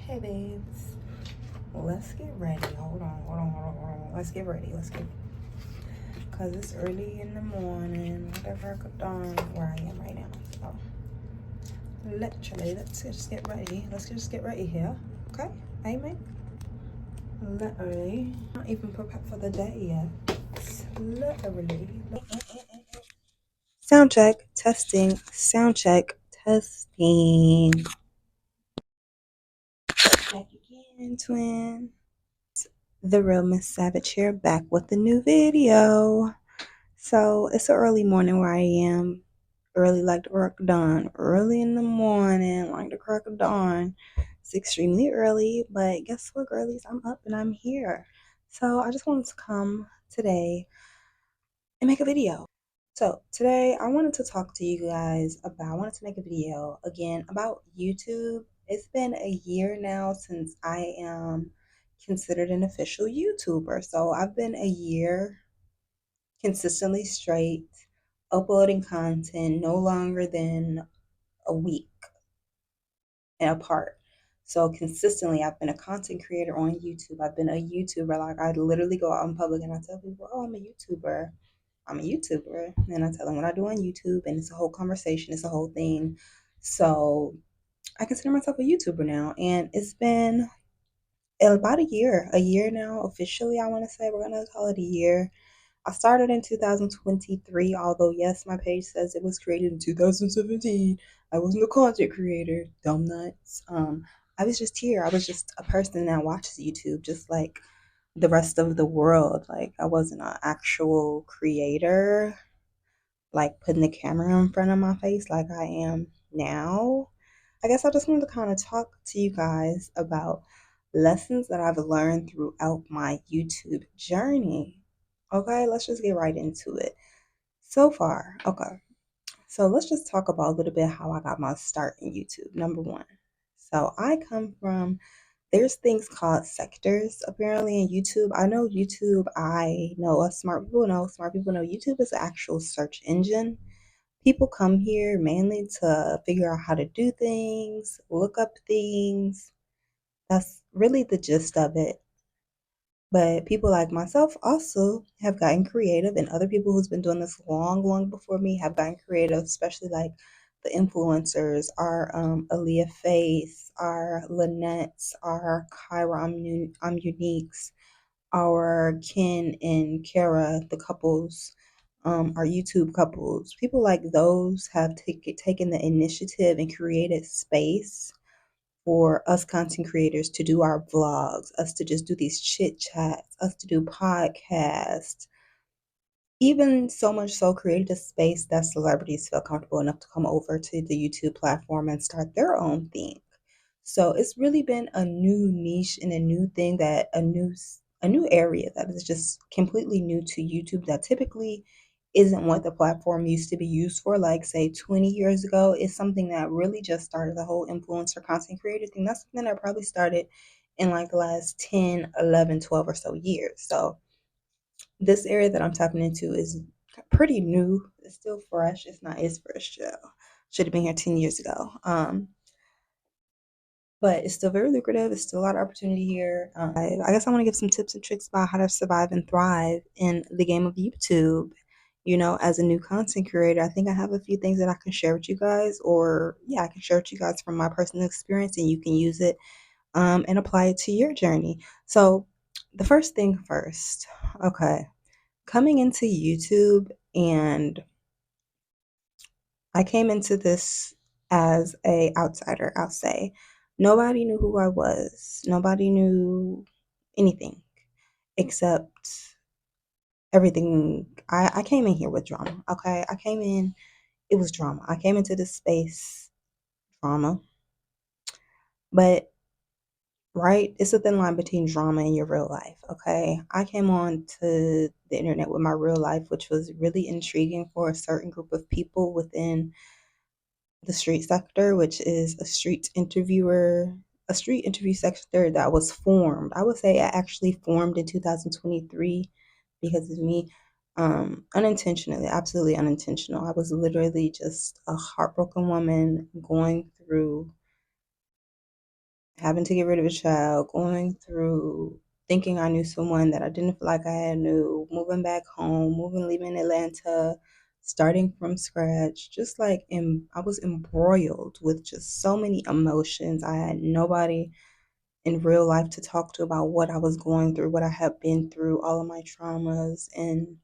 Hey babes, let's get ready. Hold on. Let's get ready. Cause it's early in the morning, whatever dawn where I am right now. So literally, let's just get ready. Let's just get ready here. Okay, amen. Literally, not even prepared for the day yet. Literally. Sound check, testing. Sound check, testing. Back again, twin. The real Miss Savage here, back with a new video. So it's an early morning where I am. Early like the crack of dawn. Early in the morning, like the crack of dawn. It's extremely early, but guess what, girlies? I'm up and I'm here. So I just wanted to come today and make a video. So today I wanted to talk to you guys about, I wanted to make a video again about YouTube. It's been a year now since I am considered an official YouTuber. So I've been a year consistently straight, uploading content no longer than a week apart. So consistently, I've been a content creator on YouTube. I've been a YouTuber. Like I literally go out in public and I tell people, "Oh, I'm a YouTuber. I'm a YouTuber." And I tell them what I do on YouTube, and it's a whole conversation. It's a whole thing. So I consider myself a YouTuber now, and it's been about a year now officially. I want to say we're gonna call it a year. I started in 2023, although yes, my page says it was created in 2017. I wasn't a content creator, dumb nuts. I was just here. I was just a person that watches YouTube, just like the rest of the world. Like I wasn't an actual creator, like putting the camera in front of my face like I am now. I guess I just wanted to kind of talk to you guys about lessons that I've learned throughout my YouTube journey. Okay, let's just get right into it. So far, okay. So let's just talk about a little bit how I got my start in YouTube. Number one. So I come from, there's things called sectors apparently in YouTube. I know YouTube, I know us smart people know YouTube is an actual search engine. People come here mainly to figure out how to do things, look up things. That's really the gist of it. But people like myself also have gotten creative, and other people who's been doing this long before me have gotten creative, especially like the influencers, our Aaliyah Face, our Lynette's, our Kyra I'm Unique's, our Ken and Kara, the couples, our YouTube couples. People like those have taken the initiative and created space for us content creators to do our vlogs, us to just do these chit chats, us to do podcasts, even so much so created a space that celebrities feel comfortable enough to come over to the YouTube platform and start their own thing. So it's really been a new niche and a new thing, that a new area that is just completely new to YouTube, that typically isn't what the platform used to be used for, like say 20 years ago. It's something that really just started, the whole influencer content creator thing. That's something that probably started in like the last 10, 11, 12 or so years. So this area that I'm tapping into is pretty new. It's still fresh. It's fresh, Joe. Should have been here 10 years ago. But it's still very lucrative. It's still a lot of opportunity here. I guess I want to give some tips and tricks about how to survive and thrive in the game of YouTube. You know, as a new content creator, I think I have a few things that I can share with you guys, or yeah, I can share with you guys from my personal experience, and you can use it and apply it to your journey. So, the first thing first, okay, coming into YouTube, and I came into this as a outsider, I'll say. Nobody knew who I was. Nobody knew anything except everything. I came in here with drama. Okay. I came in, it was drama. I came into this space, drama. But right, it's a thin line between drama and your real life. Okay. I came on to the internet with my real life, which was really intriguing for a certain group of people within the street sector, which is a street interview sector that was formed. I would say it actually formed in 2023 because of me, unintentionally, absolutely unintentional. I was literally just a heartbroken woman going through having to get rid of a child, going through thinking I knew someone that I didn't feel like I had knew, moving back home, leaving Atlanta, starting from scratch, just like I was embroiled with just so many emotions. I had nobody in real life to talk to about what I was going through, what I had been through, all of my traumas. And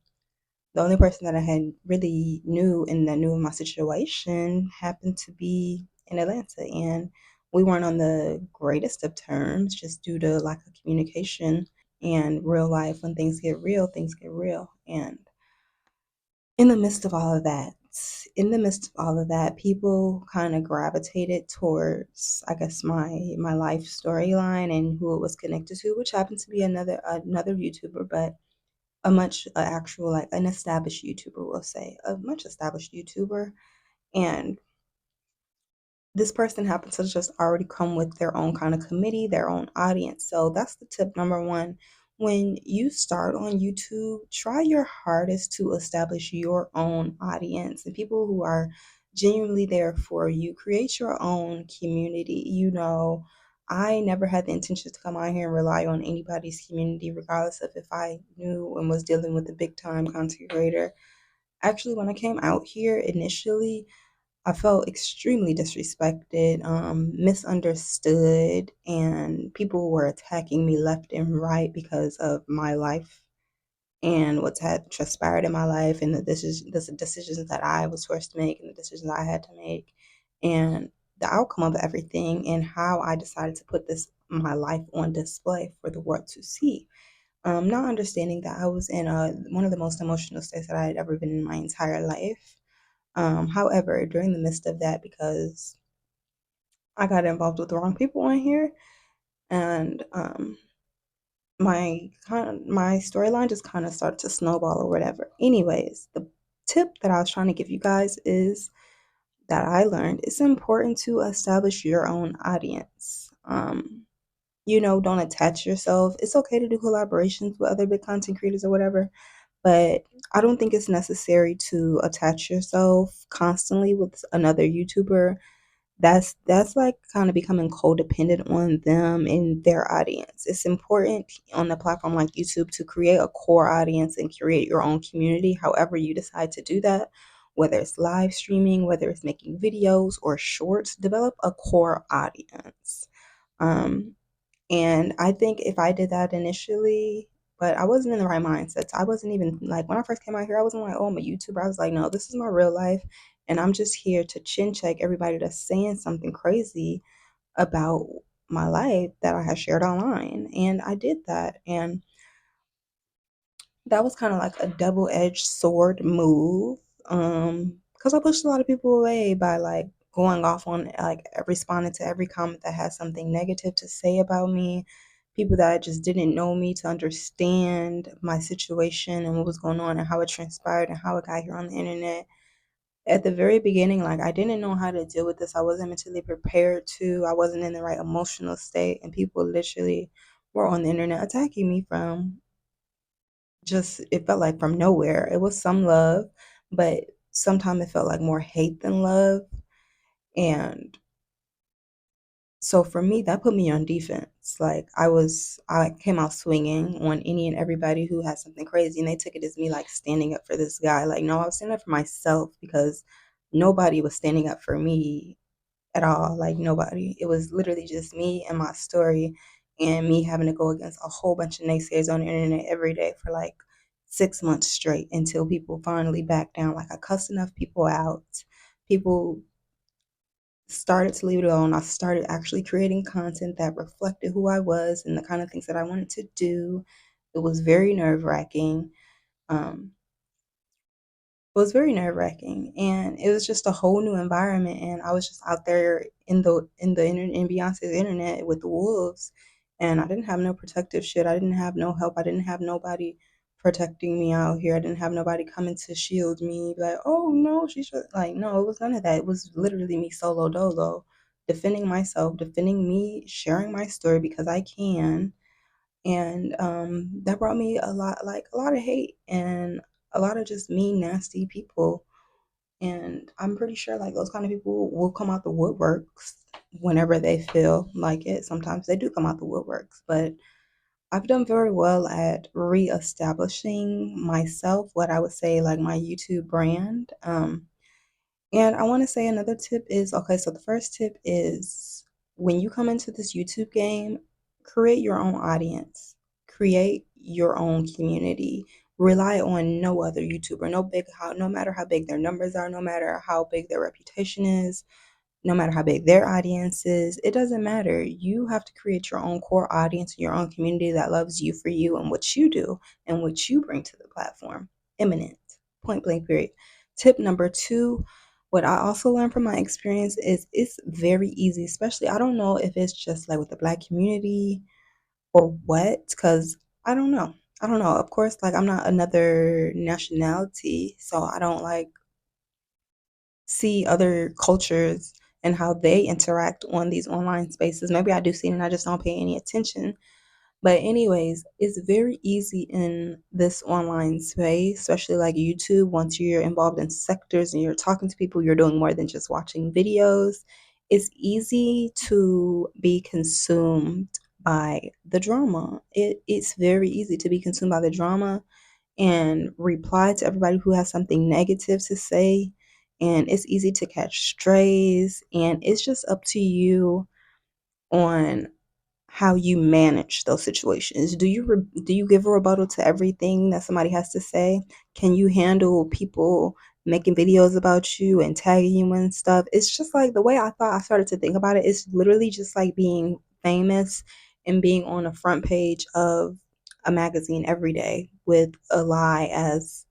the only person that I had really knew and that knew of my situation happened to be in Atlanta. And we weren't on the greatest of terms just due to lack of communication. And real life, when things get real, things get real. And in the midst of all of that, people kind of gravitated towards, I guess, my life storyline and who it was connected to, which happened to be another YouTuber, but actual, like, an established YouTuber, we'll say, a much established YouTuber. And this person happens to just already come with their own kind of committee, their own audience. So that's the tip number one. When you start on YouTube, try your hardest to establish your own audience and people who are genuinely there for you. Create your own community. I never had the intention to come out here and rely on anybody's community, regardless of if I knew and was dealing with a big time content creator. Actually, when I came out here initially, I felt extremely disrespected, misunderstood, and people were attacking me left and right because of my life and what's had transpired in my life and the decisions that I was forced to make and the decisions I had to make and the outcome of everything and how I decided to put my life on display for the world to see. Not understanding that I was in one of the most emotional states that I had ever been in my entire life. However, during the midst of that, because I got involved with the wrong people on here, and my storyline just kind of started to snowball or whatever. Anyways, the tip that I was trying to give you guys is that I learned it's important to establish your own audience. Don't attach yourself. It's okay to do collaborations with other big content creators or whatever, but I don't think it's necessary to attach yourself constantly with another YouTuber. That's like kind of becoming codependent on them and their audience. It's important on a platform like YouTube to create a core audience and create your own community, however you decide to do that, whether it's live streaming, whether it's making videos or shorts, develop a core audience. Um, and I think if I did that initially, but I wasn't in the right mindset. I wasn't even like when I first came out here, I wasn't like, oh, I'm a YouTuber. I was like, no, this is my real life. And I'm just here to chin check everybody that's saying something crazy about my life that I have shared online. And I did that. And that was kind of like a double-edged sword move. Because I pushed a lot of people away by like going off on like responding to every comment that had something negative to say about me. People that just didn't know me to understand my situation and what was going on and how it transpired and how it got here on the internet. At the very beginning, like I didn't know how to deal with this. I wasn't mentally prepared to. I wasn't in the right emotional state, and people literally were on the internet attacking me from just it felt like from nowhere. It was some love, but sometimes it felt like more hate than love. And so for me, that put me on defense. Like I came out swinging on any and everybody who had something crazy, and they took it as me like standing up for this guy. Like, no, I was standing up for myself because nobody was standing up for me at all. Like nobody. It was literally just me and my story and me having to go against a whole bunch of naysayers on the internet every day for like 6 months straight until people finally backed down. Like I cussed enough people out. People started to leave it alone. I started actually creating content that reflected who I was and the kind of things that I wanted to do. It was very nerve wracking. Um, it was very nerve-wracking, and it was just a whole new environment, and I was just out there in Beyonce's internet with the wolves, and I didn't have no protective shit. I didn't have no help. I didn't have nobody protecting me out here. I didn't have nobody coming to shield me, like, oh no, she should like no, it was none of that. It was literally me solo dolo, defending myself, defending me, sharing my story because I can, and that brought me a lot of hate and a lot of just mean nasty people And I'm pretty sure like those kind of people will come out the woodworks whenever they feel like it. Sometimes they do come out the woodworks, but I've done very well at reestablishing myself, what I would say like my YouTube brand. And I want to say another tip is okay, so the first tip is when you come into this YouTube game, create your own audience, create your own community. Rely on no other YouTuber, no matter how big their numbers are, no matter how big their reputation is, no matter how big their audience is, it doesn't matter. You have to create your own core audience, your own community that loves you for you and what you do and what you bring to the platform. Imminent, point blank, period. Tip number two, what I also learned from my experience is it's very easy, especially, I don't know if it's just like with the Black community or what, because I don't know. I don't know. Of course, like I'm not another nationality, so I don't like see other cultures and how they interact on these online spaces. Maybe I do see it and I just don't pay any attention. But anyways, it's very easy in this online space, especially like YouTube. Once you're involved in sectors and you're talking to people, you're doing more than just watching videos. It's easy to be consumed by the drama. It's very easy to be consumed by the drama and reply to everybody who has something negative to say. And it's easy to catch strays. And it's just up to you on how you manage those situations. Do you give a rebuttal to everything that somebody has to say? Can you handle people making videos about you and tagging you and stuff? It's just like the way I started to think about it. It's literally just like being famous and being on the front page of a magazine every day with a lie as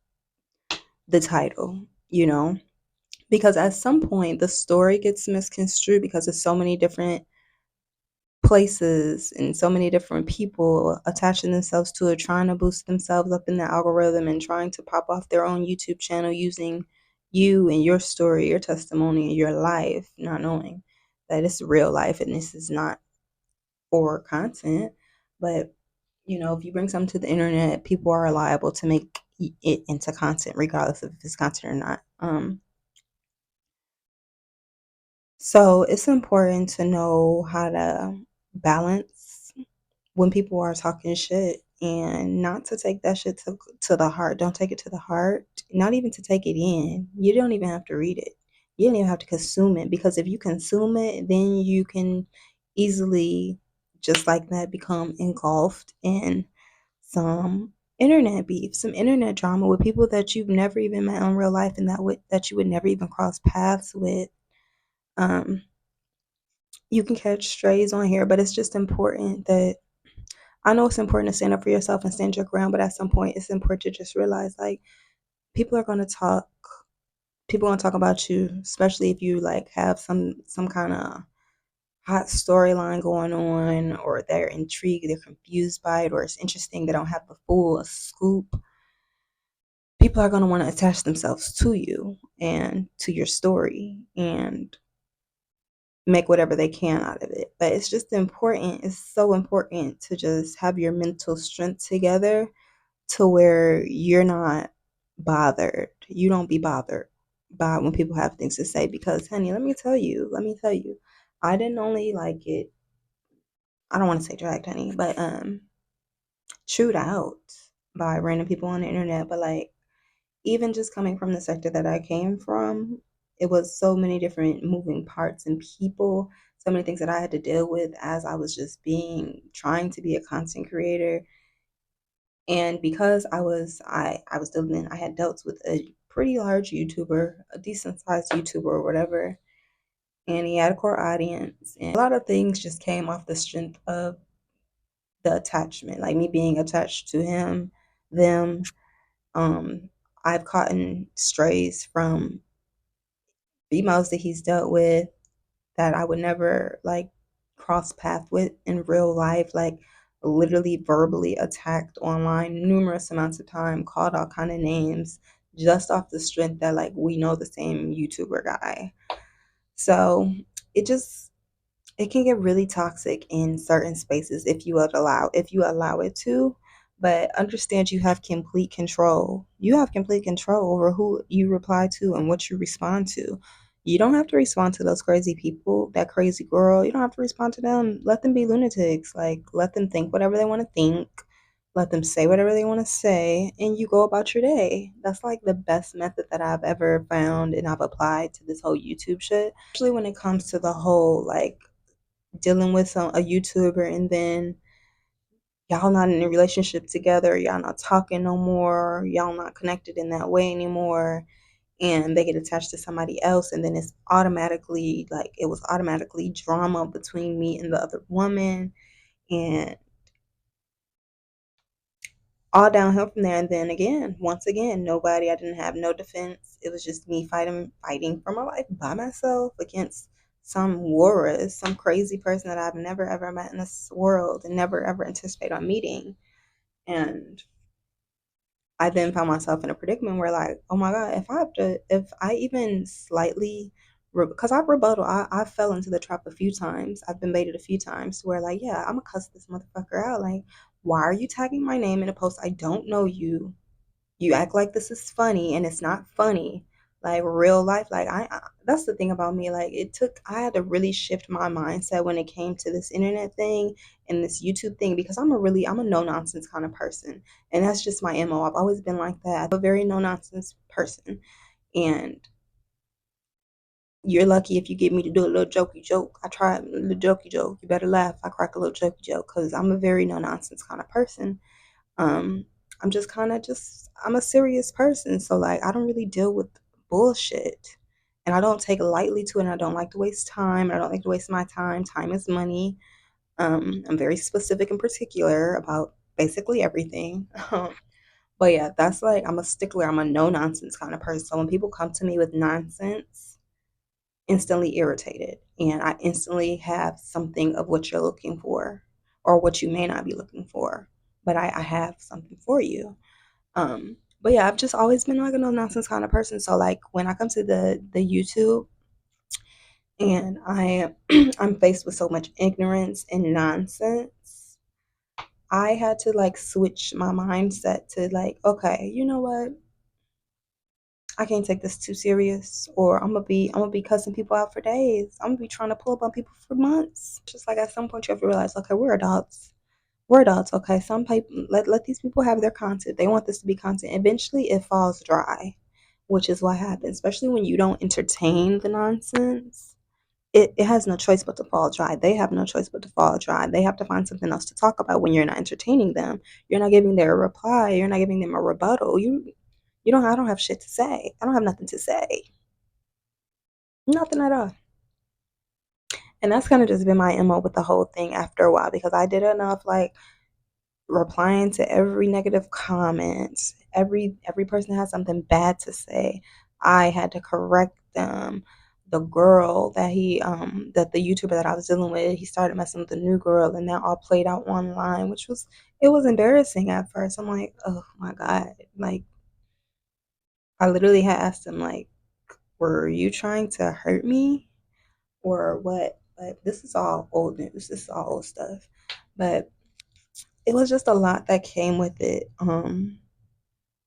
the title, you know? Because at some point the story gets misconstrued because there's so many different places and so many different people attaching themselves to it, trying to boost themselves up in the algorithm and trying to pop off their own YouTube channel using you and your story, your testimony, and your life, not knowing that it's real life and this is not for content. But if you bring something to the internet, people are liable to make it into content, regardless of if it's content or not. So it's important to know how to balance when people are talking shit and not to take that shit to the heart. Don't take it to the heart, not even to take it in. You don't even have to read it. You don't even have to consume it, because if you consume it, then you can easily just like that become engulfed in some internet beef, some internet drama with people that you've never even met in real life and that you would never even cross paths with. Um, you can catch strays on here, but it's just important that I know it's important to stand up for yourself and stand your ground, but at some point it's important to just realize like people are gonna talk people are gonna talk about you, especially if you like have some kind of hot storyline going on, or they're intrigued, they're confused by it, or it's interesting, they don't have the full scoop. People are gonna want to attach themselves to you and to your story and make whatever they can out of it. But it's so important to just have your mental strength together to where you're not bothered. You don't be bothered by when people have things to say, because honey, let me tell you, I didn't only like it, I don't want to say dragged, honey, but chewed out by random people on the internet. But like, even just coming from the sector that I came from, it was so many different moving parts and people, so many things that I had to deal with as I was just trying to be a content creator. And because I had dealt with a pretty large YouTuber, a decent sized YouTuber or whatever, and he had a core audience, and a lot of things just came off the strength of the attachment, like me being attached to him, them. Um, I've caught in strays from females that he's dealt with that I would never like cross path with in real life, like literally verbally attacked online numerous amounts of time, called all kind of names, just off the strength that like we know the same YouTuber guy. So it just it can get really toxic in certain spaces if you allow it to. but understand you have complete control. You have complete control over who you reply to and what you respond to. You don't have to respond to those crazy people, that crazy girl. You don't have to respond to them. Let them be lunatics. Like, let them think whatever they want to think. Let them say whatever they want to say, and you go about your day. That's like the best method that I've ever found and I've applied to this whole YouTube shit. Especially when it comes to the whole like dealing with a YouTuber and then y'all not in a relationship together, y'all not talking no more, y'all not connected in that way anymore, and they get attached to somebody else, and then it's automatically like it was automatically drama between me and the other woman, and all downhill from there. And then again, once again, nobody, I didn't have no defense. It was just me fighting for my life by myself against some warriors, some crazy person that I've never ever met in this world and never ever anticipate on meeting. And I then found myself in a predicament where, like, oh my God, if I even slightly, because I've rebuttal, I fell into the trap a few times. I've been baited a few times where, like, yeah, I'm gonna cuss this motherfucker out. Like, why are you tagging my name in a post? I don't know you. You act like this is funny and it's not funny. Like real life, like that's the thing about me. Like I had to really shift my mindset when it came to this internet thing and this YouTube thing because I'm a no nonsense kind of person, and that's just my mo. I've always been like that. I'm a very no nonsense person, and you're lucky if you get me to do a little jokey joke. I try a little jokey joke. You better laugh. I crack a little jokey joke because I'm a very no nonsense kind of person. um, I'm just kind of just I'm a serious person, so like I don't really deal with bullshit, and I don't take lightly to it. And I don't like to waste time. And I don't like to waste my time. Time is money. I'm very specific and particular about basically everything. But yeah, that's like I'm a stickler. I'm a no nonsense kind of person. So when people come to me with nonsense, instantly irritated, and I instantly have something of what you're looking for or what you may not be looking for, but I have something for you. But yeah, I've just always been like a no nonsense kind of person. So like when I come to the YouTube and I'm faced with so much ignorance and nonsense, I had to like switch my mindset to like, okay, you know what? I can't take this too serious, or I'm gonna be cussing people out for days. I'm gonna be trying to pull up on people for months. Just like at some point you have to realize, okay, we're adults. We're adults, okay. Some people let these people have their content. They want this to be content. Eventually it falls dry, which is what happens, especially when you don't entertain the nonsense. It has no choice but to fall dry. They have no choice but to fall dry. They have to find something else to talk about when you're not entertaining them. You're not giving them a reply. You're not giving them a rebuttal. You don't I don't have shit to say. I don't have nothing to say. Nothing at all. And that's kind of just been my MO with the whole thing after a while because I did enough like replying to every negative comment. Every person has something bad to say. I had to correct them. The girl that the YouTuber that I was dealing with, he started messing with the new girl and that all played out online, which was it was embarrassing at first. I'm like, oh my God. Like I literally had asked him like, were you trying to hurt me or what? But this is all old news. This is all old stuff. But it was just a lot that came with it.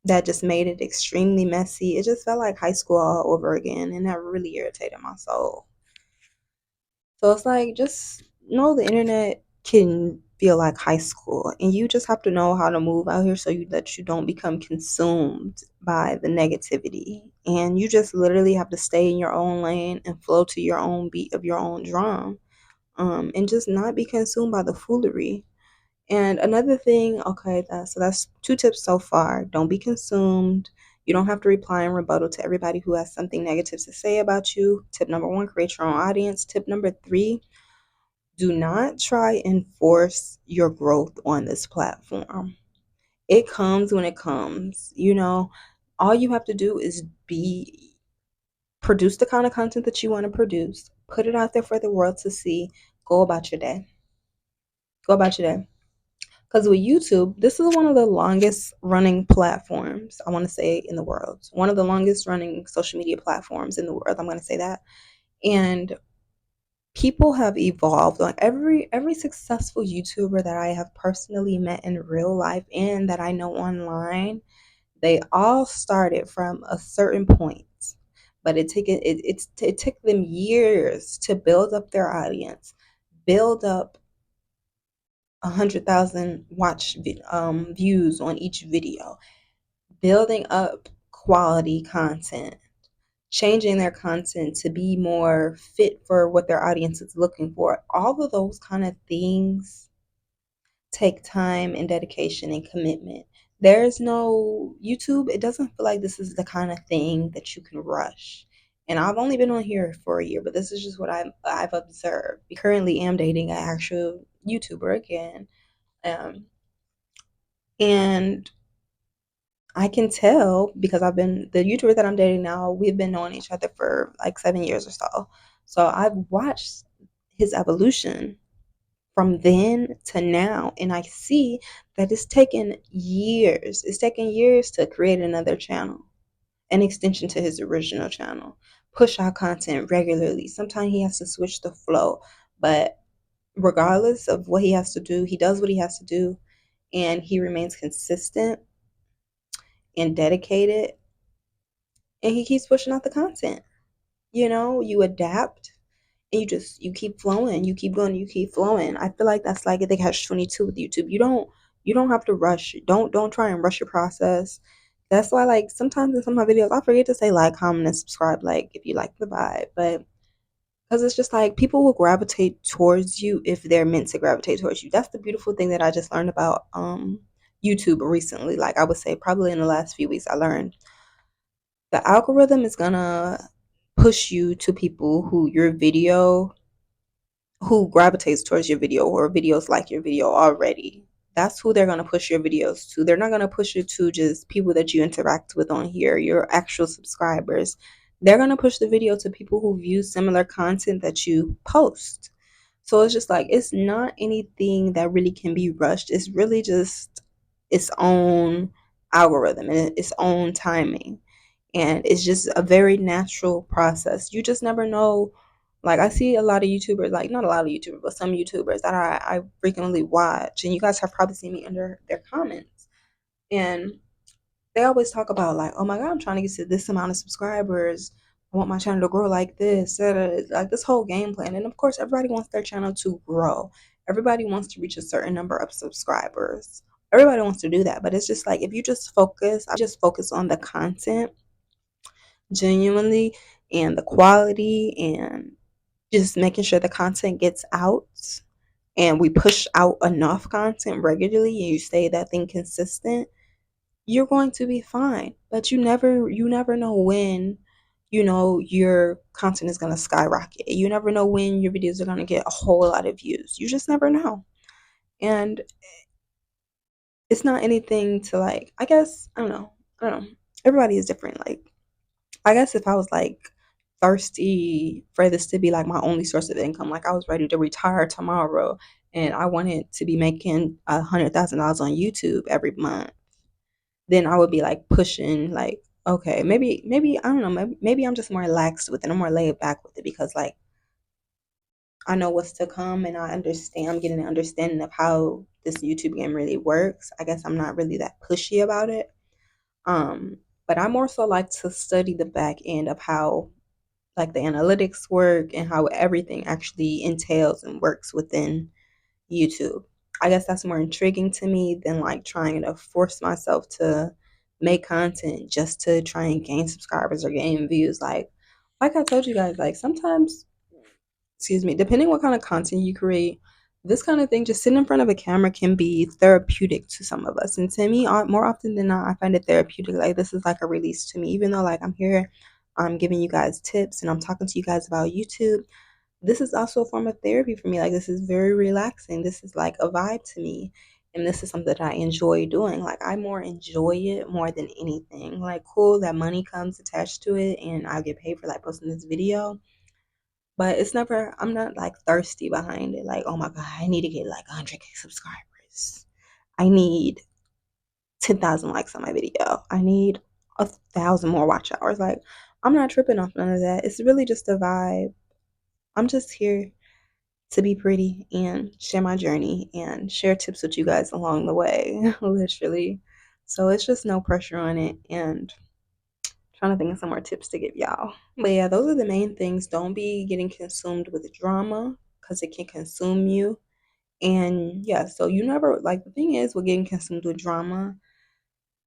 That just made it extremely messy. It just felt like high school all over again, and that really irritated my soul. So it's like just know the internet can feel like high school, and you just have to know how to move out here so that you don't become consumed by the negativity. And you just literally have to stay in your own lane and flow to your own beat of your own drum, and just not be consumed by the foolery. And another thing, okay, so that's two tips so far. Don't be consumed. You don't have to reply and rebuttal to everybody who has something negative to say about you. Tip number one, create your own audience. Tip number three, do not try and force your growth on this platform. It comes when it comes. All you have to do is produce the kind of content that you want to produce, put it out there for the world to see, go about your day. Go about your day. Because with YouTube, this is one of the longest running platforms, I want to say, in the world. One of the longest running social media platforms in the world. I'm going to say that. And people have evolved on every successful YouTuber that I have personally met in real life and that I know online. They all started from a certain point, but it took them years to build up their audience, build up 100,000 views on each video, building up quality content, changing their content to be more fit for what their audience is looking for. All of those kind of things take time and dedication and commitment. There's no YouTube, it doesn't feel like this is the kind of thing that you can rush. And I've only been on here for a year, but this is just what I've observed. Currently am dating an actual YouTuber again. Um, and I can tell because I've been the YouTuber that I'm dating now, we've been knowing each other for like 7 years or so. So I've watched his evolution from then to now, and I see that it's taken years. It's taken years to create another channel, an extension to his original channel, push out content regularly. Sometimes he has to switch the flow, but regardless of what he has to do, he does what he has to do, and he remains consistent and dedicated, and he keeps pushing out the content. You adapt and you keep flowing, you keep going, you keep flowing. I feel like that's like the catch 22 with YouTube. You don't have to rush. Don't try and rush your process. That's why, like, sometimes in some of my videos I forget to say like, comment, and subscribe, like, if you like the vibe. But because it's just like people will gravitate towards you if they're meant to gravitate towards you. That's the beautiful thing that I just learned about YouTube recently. Like, I would say probably in the last few weeks I learned the algorithm is gonna push you to people who gravitates towards your video or videos like your video already. That's who they're gonna push your videos to. They're not gonna push it to just people that you interact with on here, your actual subscribers. They're gonna push the video to people who view similar content that you post. So it's just like it's not anything that really can be rushed. It's really just its own algorithm and its own timing. And it's just a very natural process. You just never know. Like, I see a lot of YouTubers, like, not a lot of YouTubers, but some YouTubers that I frequently watch, and you guys have probably seen me under their comments. And they always talk about, like, oh my God, I'm trying to get to this amount of subscribers. I want my channel to grow like this, like this whole game plan. And of course, everybody wants their channel to grow. Everybody wants to reach a certain number of subscribers. Everybody wants to do that. But it's just like, if you just focus on the content genuinely and the quality and just making sure the content gets out and we push out enough content regularly and you stay that thing consistent, you're going to be fine. But you never know when your content is going to skyrocket. You never know when your videos are going to get a whole lot of views. You just never know. And it's not anything to, like, I guess, I don't know, everybody is different. Like, I guess if I was like thirsty for this to be like my only source of income, like I was ready to retire tomorrow and I wanted to be making $100,000 on YouTube every month, then I would be like pushing, like, okay, maybe I don't know, maybe I'm just more relaxed with it. I'm more laid back with it because, like, I know what's to come and I'm getting an understanding of how this YouTube game really works. I guess I'm not really that pushy about it. Um, but I more so like to study the back end of how, like, the analytics work and how everything actually entails and works within YouTube. I guess that's more intriguing to me than like trying to force myself to make content just to try and gain subscribers or gain views. Like I told you guys, like, sometimes, excuse me, depending what kind of content you create, this kind of thing, just sitting in front of a camera can be therapeutic to some of us. And to me, more often than not, I find it therapeutic. Like, this is like a release to me, even though, like, I'm here, I'm giving you guys tips and I'm talking to you guys about YouTube. This is also a form of therapy for me. Like, this is very relaxing. This is like a vibe to me. And this is something that I enjoy doing. Like, I more enjoy it more than anything. Like, cool that money comes attached to it and I'll get paid for like posting this video. But it's never, I'm not like thirsty behind it. Like, oh my God, I need to get like 100K subscribers. I need 10,000 likes on my video. I need 1,000 more watch hours. Like, I'm not tripping off none of that. It's really just a vibe. I'm just here. to be pretty and share my journey and share tips with you guys along the way, literally. So it's just no pressure on it, and trying to think of some more tips to give y'all. But yeah, those are the main things. Don't be getting consumed with drama because it can consume you. And yeah, so you never, like, the thing is with getting consumed with drama,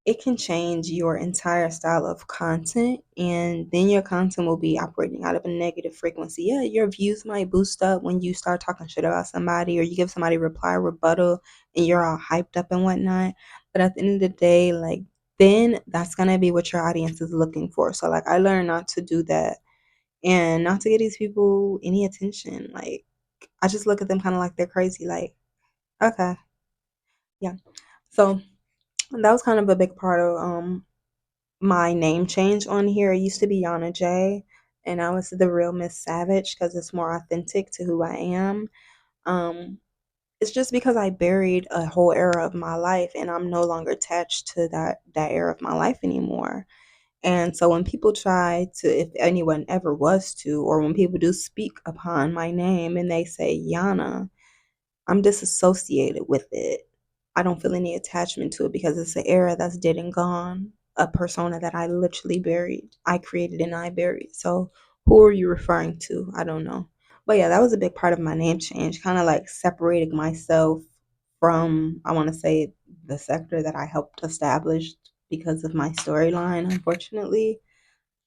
it can change your entire style of content, and then your content will be operating out of a negative frequency. Yeah, your views might boost up when you start talking shit about somebody, or you give somebody a reply rebuttal and you're all hyped up and whatnot. But at the end of the day, like, then that's gonna be what your audience is looking for. So like, I learned not to do that and not to get these people any attention. Like, I just look at them kind of like they're crazy. Like, okay, yeah. So that was kind of a big part of my name change on here. It used to be Yana J, and I was the real Miss Savage because it's more authentic to who I am. Um, it's just because I buried a whole era of my life, and I'm no longer attached to that era of my life anymore. And so when people try to, if anyone ever was to, or when people do speak upon my name and they say Yana, I'm disassociated with it. I don't feel any attachment to it because it's an era that's dead and gone. A persona that I literally buried. I created and I buried. So who are you referring to? I don't know. But yeah, that was a big part of my name change, kind of like separating myself from, I want to say, the sector that I helped establish because of my storyline, unfortunately.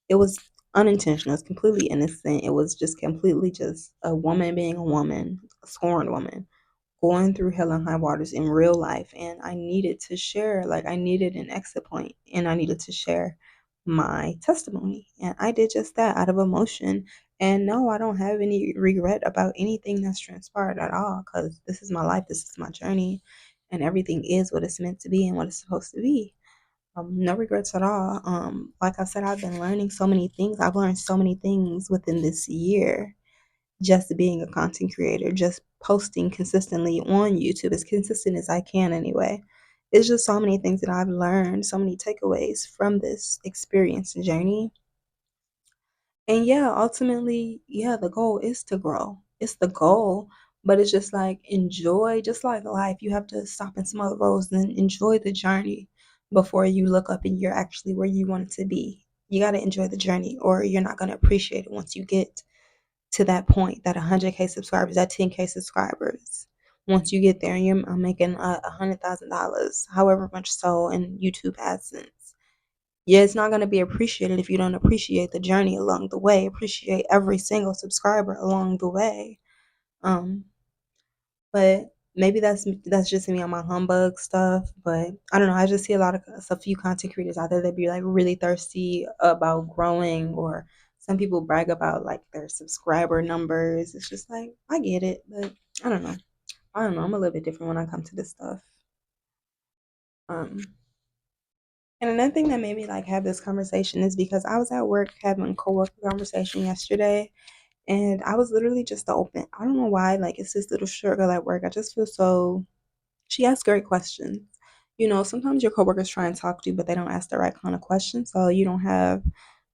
It was unintentional. It's completely innocent. It was just completely just a woman being a woman, a scorned woman going through hell and high waters in real life, and I needed to share, like, I needed an exit point, and I needed to share my testimony, and I did just that out of emotion. And no, I don't have any regret about anything that's transpired at all, because this is my life, this is my journey, and everything is what it's meant to be and what it's supposed to be. No regrets at all. Like I said, I've been learning so many things. I've learned so many things within this year, just being a content creator, just posting consistently on YouTube, as consistent as I can anyway. It's just so many things that I've learned, so many takeaways from this experience and journey. And yeah, ultimately, yeah, the goal is to grow. It's the goal, but it's just like enjoy, just like life. You have to stop and smell the rose and enjoy the journey before you look up and you're actually where you want to be. You got to enjoy the journey, or you're not going to appreciate it once you get to that point, that 100K subscribers, that 10K subscribers. Once you get there and you're making $100,000, however much so in YouTube AdSense, yeah, it's not going to be appreciated if you don't appreciate the journey along the way. Appreciate every single subscriber along the way. Um, but maybe that's just me on my humbug stuff. But I don't know. I just see a few content creators out there that be like really thirsty about growing, or some people brag about like their subscriber numbers. It's just like, I get it, but I don't know. I don't know. I'm a little bit different when I come to this stuff. Um, and another thing that made me like have this conversation is because I was at work having a coworker conversation yesterday, and I was literally just open. I don't know why. Like, it's this little short girl at work. I just feel so. She asks great questions. You know, sometimes your coworkers try and talk to you, but they don't ask the right kind of questions, so you don't have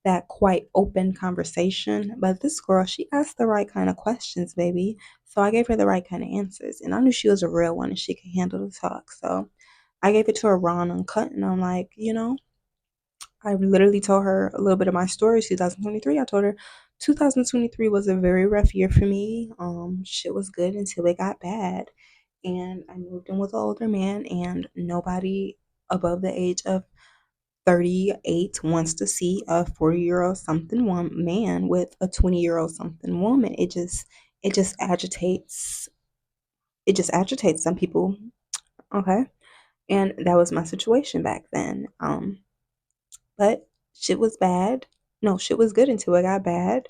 that quite open conversation. But this girl, she asked the right kind of questions, baby. So I gave her the right kind of answers, and I knew she was a real one and she could handle the talk. So I gave it to her raw and uncut, and I'm like, I literally told her a little bit of my story. 2023, I told her 2023 was a very rough year for me. Shit was good until it got bad, and I moved in with an older man, and nobody above the age of 38 wants to see a 40-year-old something man with a 20-year-old something woman. It just agitates. It just agitates some people. Okay, and that was my situation back then. But shit was bad. No, shit was good until it got bad,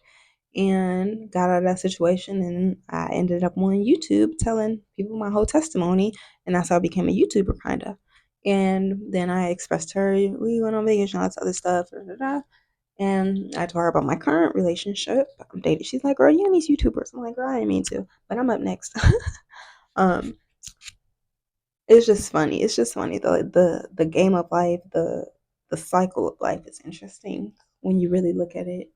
and got out of that situation. And I ended up on YouTube telling people my whole testimony. And that's how I became a YouTuber, kind of. And then I expressed to her, we went on vacation, all this other stuff. Da, da, da. And I told her about my current relationship. I'm dating. She's like, girl, you and these YouTubers. I'm like, girl, I didn't mean to. But I'm up next. um, it's just funny. It's just funny. The game of life, the cycle of life is interesting when you really look at it.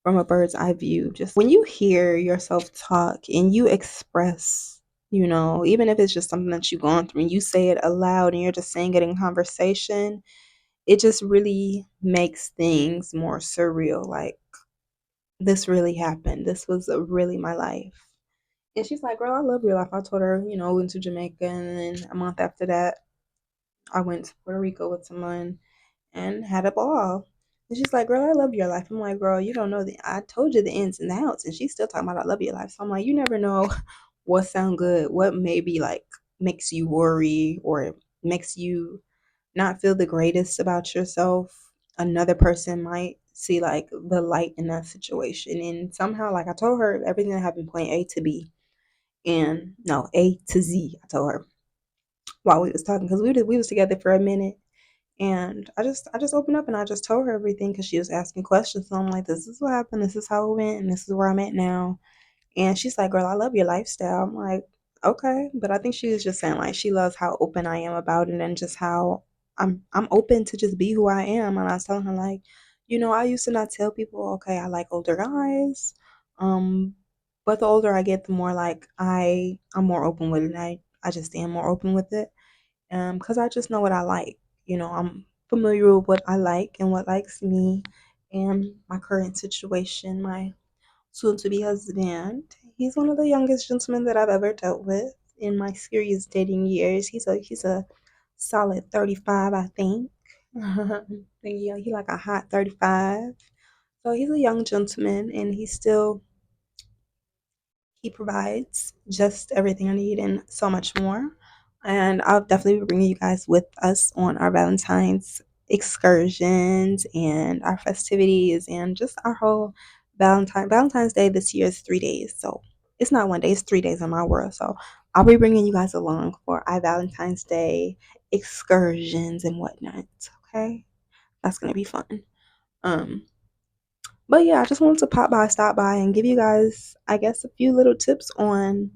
from a bird's eye view. Just when you hear yourself talk and you express, even if it's just something that you've gone through and you say it aloud and you're just saying it in conversation, it just really makes things more surreal. Like, this really happened. This was really my life. And she's like, girl, I love your life. I told her, went to Jamaica, and then a month after that, I went to Puerto Rico with someone and had a ball. And she's like, girl, I love your life. I'm like, girl, you don't know I told you the ins and outs. And she's still talking about I love your life. So I'm like, you never know what sound good, what maybe like makes you worry or makes you not feel the greatest about yourself. Another person might see like the light in that situation. And somehow, like I told her, everything that happened point A to B. And no, A to Z, I told her while we was talking, because we was together for a minute. And I just opened up and I just told her everything because she was asking questions. So I'm like, this is what happened, this is how it went, and this is where I'm at now. And she's like, girl, I love your lifestyle. I'm like, okay. But I think she was just saying like she loves how open I am about it, and just how I'm open to just be who I am. And I was telling her like, I used to not tell people, okay, I like older guys. Um, but the older I get, the more like I'm more open with it. I just am more open with it. Because I just know what I like. I'm familiar with what I like and what likes me, and my current situation, my soon to be husband. He's one of the youngest gentlemen that I've ever dealt with in my serious dating years. He's a solid 35, I think. Yeah, he like a hot 35. So he's a young gentleman, and he provides just everything I need and so much more. And I'll definitely be bringing you guys with us on our Valentine's excursions and our festivities and just our whole Valentine's Day this year is 3 days. So it's not one day, it's 3 days in my world. So I'll be bringing you guys along for our Valentine's Day excursions and whatnot. Okay, that's gonna be fun. Um, but yeah, I just wanted to stop by, and give you guys, I guess, a few little tips on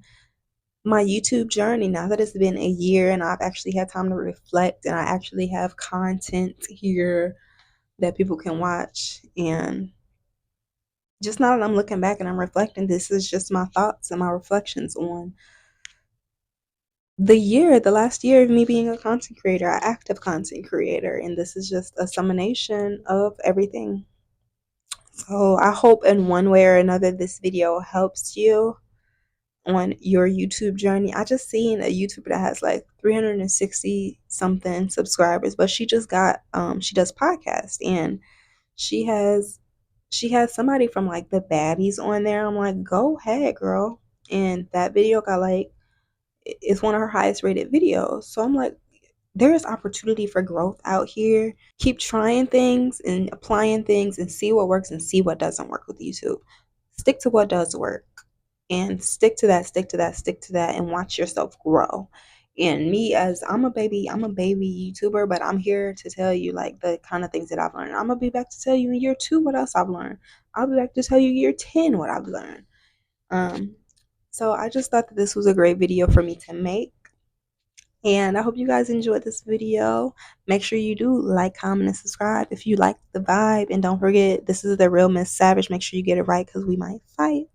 my YouTube journey now that it's been a year and I've actually had time to reflect and I actually have content here that people can watch. And just now that I'm looking back and I'm reflecting, this is just my thoughts and my reflections on the last year of me being a content creator, an active content creator. And this is just a summation of everything. So I hope in one way or another this video helps you on your YouTube journey. I just seen a YouTuber that has like 360 something subscribers, but she just got she does podcasts, and she has somebody from like the baddies on there. I'm like, go ahead, girl. And that video got like, it's one of her highest rated videos. So I'm like, there is opportunity for growth out here. Keep trying things and applying things and see what works and see what doesn't work with YouTube. Stick to what does work and stick to that, stick to that, stick to that, and watch yourself grow. And me, as I'm a baby YouTuber, but I'm here to tell you like the kind of things that I've learned. I'm gonna be back to tell you in year 2 what else I've learned. I'll be back to tell you year 10 what I've learned. Um, so I just thought that this was a great video for me to make. And I hope you guys enjoyed this video. Make sure you do like, comment, and subscribe if you like the vibe. And don't forget, this is the real Miss Savage. Make sure you get it right because we might fight.